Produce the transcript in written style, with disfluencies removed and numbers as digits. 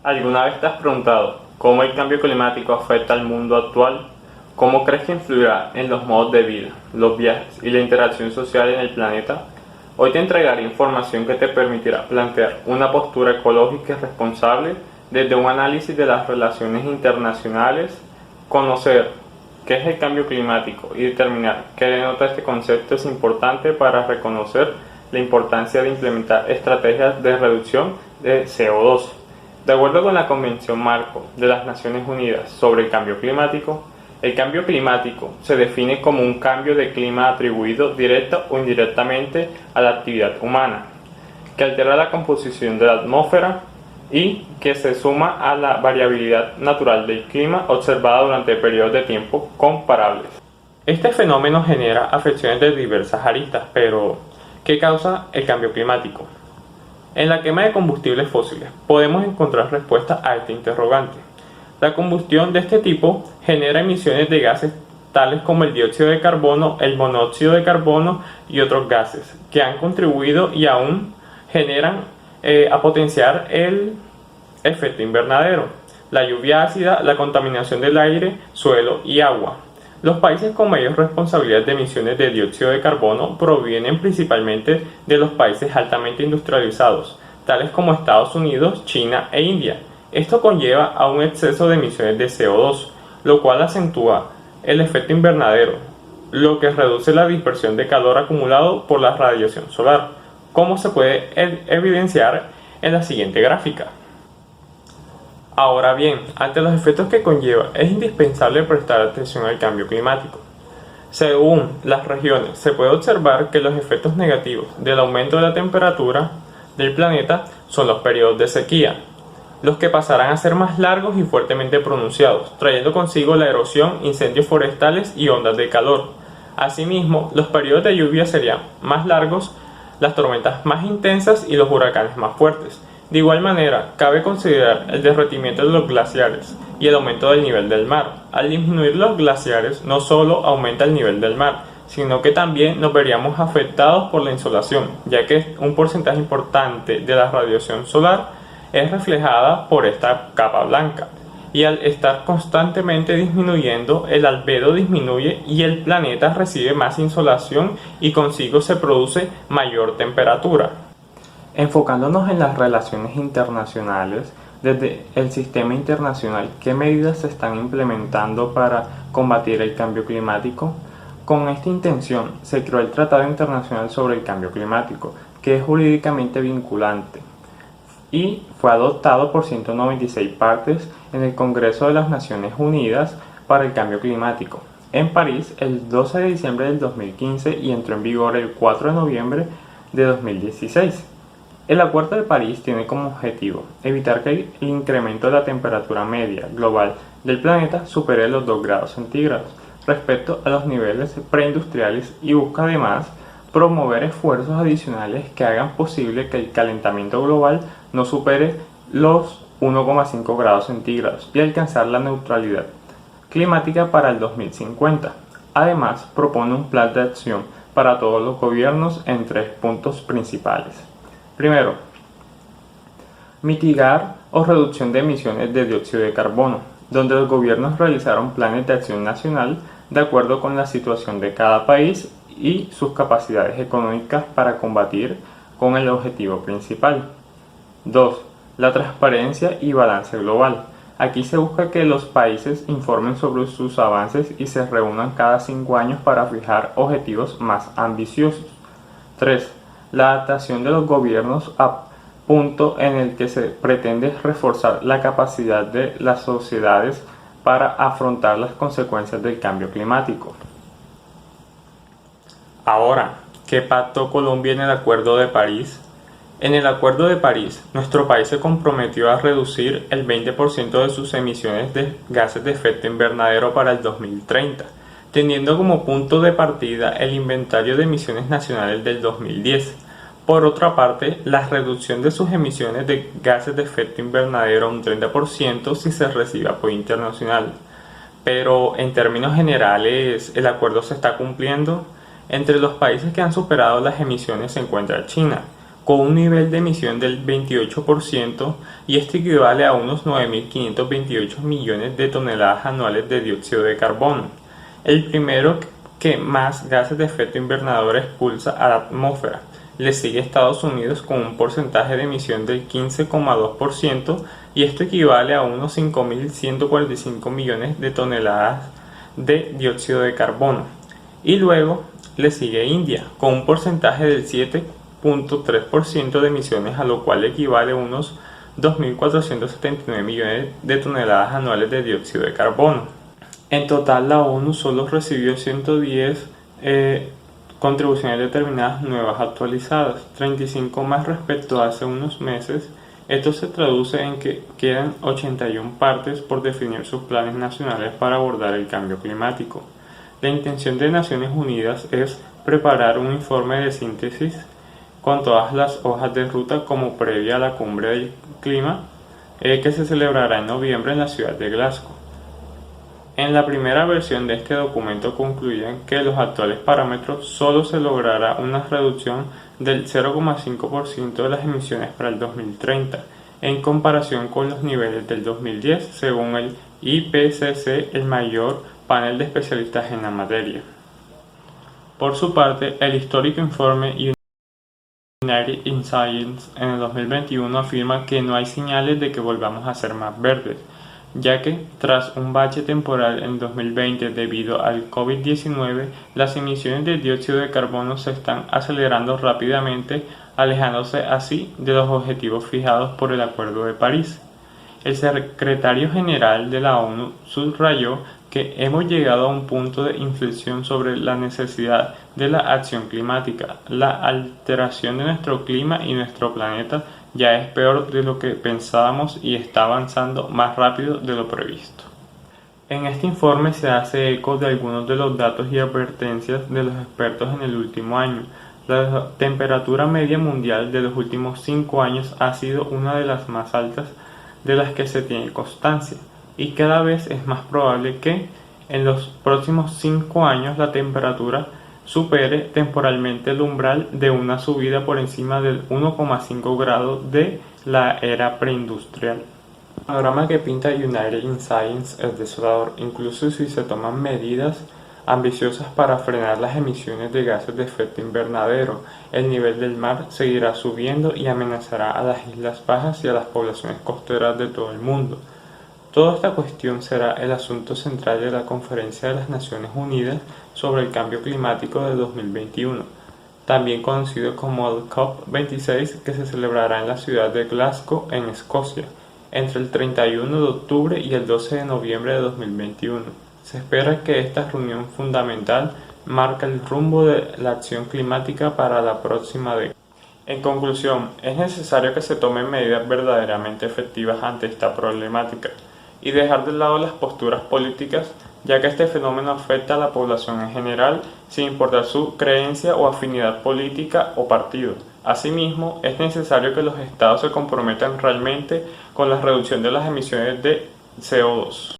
¿Alguna vez te has preguntado cómo el cambio climático afecta al mundo actual? ¿Cómo crees que influirá en los modos de vida, los viajes y la interacción social en el planeta? Hoy te entregaré información que te permitirá plantear una postura ecológica y responsable desde un análisis de las relaciones internacionales, conocer qué es el cambio climático y determinar qué denota este concepto es importante para reconocer la importancia de implementar estrategias de reducción de CO2. De acuerdo con la Convención Marco de las Naciones Unidas sobre el Cambio Climático, el cambio climático se define como un cambio de clima atribuido directa o indirectamente a la actividad humana, que altera la composición de la atmósfera y que se suma a la variabilidad natural del clima observada durante periodos de tiempo comparables. Este fenómeno genera afecciones de diversas aristas, pero ¿qué causa el cambio climático? En la quema de combustibles fósiles podemos encontrar respuesta a este interrogante. La combustión de este tipo genera emisiones de gases tales como el dióxido de carbono, el monóxido de carbono y otros gases que han contribuido y aún generan a potenciar el efecto invernadero, la lluvia ácida, la contaminación del aire, suelo y agua. Los países con mayor responsabilidad de emisiones de dióxido de carbono provienen principalmente de los países altamente industrializados, tales como Estados Unidos, China e India. Esto conlleva a un exceso de emisiones de CO2, lo cual acentúa el efecto invernadero, lo que reduce la dispersión de calor acumulado por la radiación solar, como se puede evidenciar en la siguiente gráfica. Ahora bien, ante los efectos que conlleva, es indispensable prestar atención al cambio climático. Según las regiones, se puede observar que los efectos negativos del aumento de la temperatura del planeta son los periodos de sequía, los que pasarán a ser más largos y fuertemente pronunciados, trayendo consigo la erosión, incendios forestales y ondas de calor. Asimismo, los periodos de lluvia serían más largos, las tormentas más intensas y los huracanes más fuertes. De igual manera, cabe considerar el derretimiento de los glaciares y el aumento del nivel del mar. Al disminuir los glaciares, no solo aumenta el nivel del mar, sino que también nos veríamos afectados por la insolación, ya que un porcentaje importante de la radiación solar es reflejada por esta capa blanca. Y al estar constantemente disminuyendo, el albedo disminuye y el planeta recibe más insolación y consigo se produce mayor temperatura. Enfocándonos en las relaciones internacionales, desde el sistema internacional, ¿qué medidas se están implementando para combatir el cambio climático? Con esta intención se creó el Tratado Internacional sobre el Cambio Climático, que es jurídicamente vinculante y fue adoptado por 196 partes en el Congreso de las Naciones Unidas para el Cambio Climático, en París el 12 de diciembre del 2015 y entró en vigor el 4 de noviembre de 2016. El Acuerdo de París tiene como objetivo evitar que el incremento de la temperatura media global del planeta supere los 2 grados centígrados respecto a los niveles preindustriales y busca además promover esfuerzos adicionales que hagan posible que el calentamiento global no supere los 1,5 grados centígrados y alcanzar la neutralidad climática para el 2050. Además, propone un plan de acción para todos los gobiernos en 3 puntos principales. Primero, mitigar o reducción de emisiones de dióxido de carbono, donde los gobiernos realizaron planes de acción nacional de acuerdo con la situación de cada país y sus capacidades económicas para combatir con el objetivo principal. 2. La transparencia y balance global. Aquí se busca que los países informen sobre sus avances y se reúnan cada 5 años para fijar objetivos más ambiciosos. 3. La adaptación de los gobiernos a punto en el que se pretende reforzar la capacidad de las sociedades para afrontar las consecuencias del cambio climático. Ahora, ¿qué pactó Colombia en el Acuerdo de París? En el Acuerdo de París, nuestro país se comprometió a reducir el 20% de sus emisiones de gases de efecto invernadero para el 2030, teniendo como punto de partida el inventario de emisiones nacionales del 2010. Por otra parte, la reducción de sus emisiones de gases de efecto invernadero a un 30% si se recibe apoyo internacional. Pero en términos generales, ¿el acuerdo se está cumpliendo? Entre los países que han superado las emisiones se encuentra China, con un nivel de emisión del 28%, y esto equivale a unos 9.528 millones de toneladas anuales de dióxido de carbono. El primero que más gases de efecto invernadero expulsa a la atmósfera. Le sigue Estados Unidos con un porcentaje de emisión del 15,2%, y esto equivale a unos 5.145 millones de toneladas de dióxido de carbono. Y luego le sigue India con un porcentaje del 7,3% de emisiones, a lo cual equivale a unos 2.479 millones de toneladas anuales de dióxido de carbono. En total, la ONU solo recibió 110 contribuciones determinadas nuevas actualizadas, 35 más respecto a hace unos meses. Esto se traduce en que quedan 81 partes por definir sus planes nacionales para abordar el cambio climático. La intención de Naciones Unidas es preparar un informe de síntesis con todas las hojas de ruta como previa a la cumbre del clima que se celebrará en noviembre en la ciudad de Glasgow. En la primera versión de este documento concluyen que los actuales parámetros solo se logrará una reducción del 0,5% de las emisiones para el 2030, en comparación con los niveles del 2010, según el IPCC, el mayor panel de especialistas en la materia. Por su parte, el histórico informe United in Science en el 2021 afirma que no hay señales de que volvamos a ser más verdes, ya que tras un bache temporal en 2020 debido al COVID-19, las emisiones de dióxido de carbono se están acelerando rápidamente, alejándose así de los objetivos fijados por el Acuerdo de París. El secretario general de la ONU subrayó que hemos llegado a un punto de inflexión sobre la necesidad de la acción climática. La alteración de nuestro clima y nuestro planeta ya es peor de lo que pensábamos y está avanzando más rápido de lo previsto. En este informe se hace eco de algunos de los datos y advertencias de los expertos en el último año. La temperatura media mundial de los últimos 5 años ha sido una de las más altas de las que se tiene constancia, y cada vez es más probable que en los próximos 5 años la temperatura supere temporalmente el umbral de una subida por encima del 1,5 grados de la era preindustrial. El panorama que pinta United in Science es desolador, incluso si se toman medidas ambiciosas para frenar las emisiones de gases de efecto invernadero. El nivel del mar seguirá subiendo y amenazará a las islas bajas y a las poblaciones costeras de todo el mundo. Toda esta cuestión será el asunto central de la Conferencia de las Naciones Unidas sobre el Cambio Climático de 2021, también conocido como el COP26, que se celebrará en la ciudad de Glasgow, en Escocia, entre el 31 de octubre y el 12 de noviembre de 2021. Se espera que esta reunión fundamental marque el rumbo de la acción climática para la próxima década. En conclusión, es necesario que se tomen medidas verdaderamente efectivas ante esta problemática y dejar de lado las posturas políticas, ya que este fenómeno afecta a la población en general, sin importar su creencia o afinidad política o partido. Asimismo, es necesario que los estados se comprometan realmente con la reducción de las emisiones de CO2.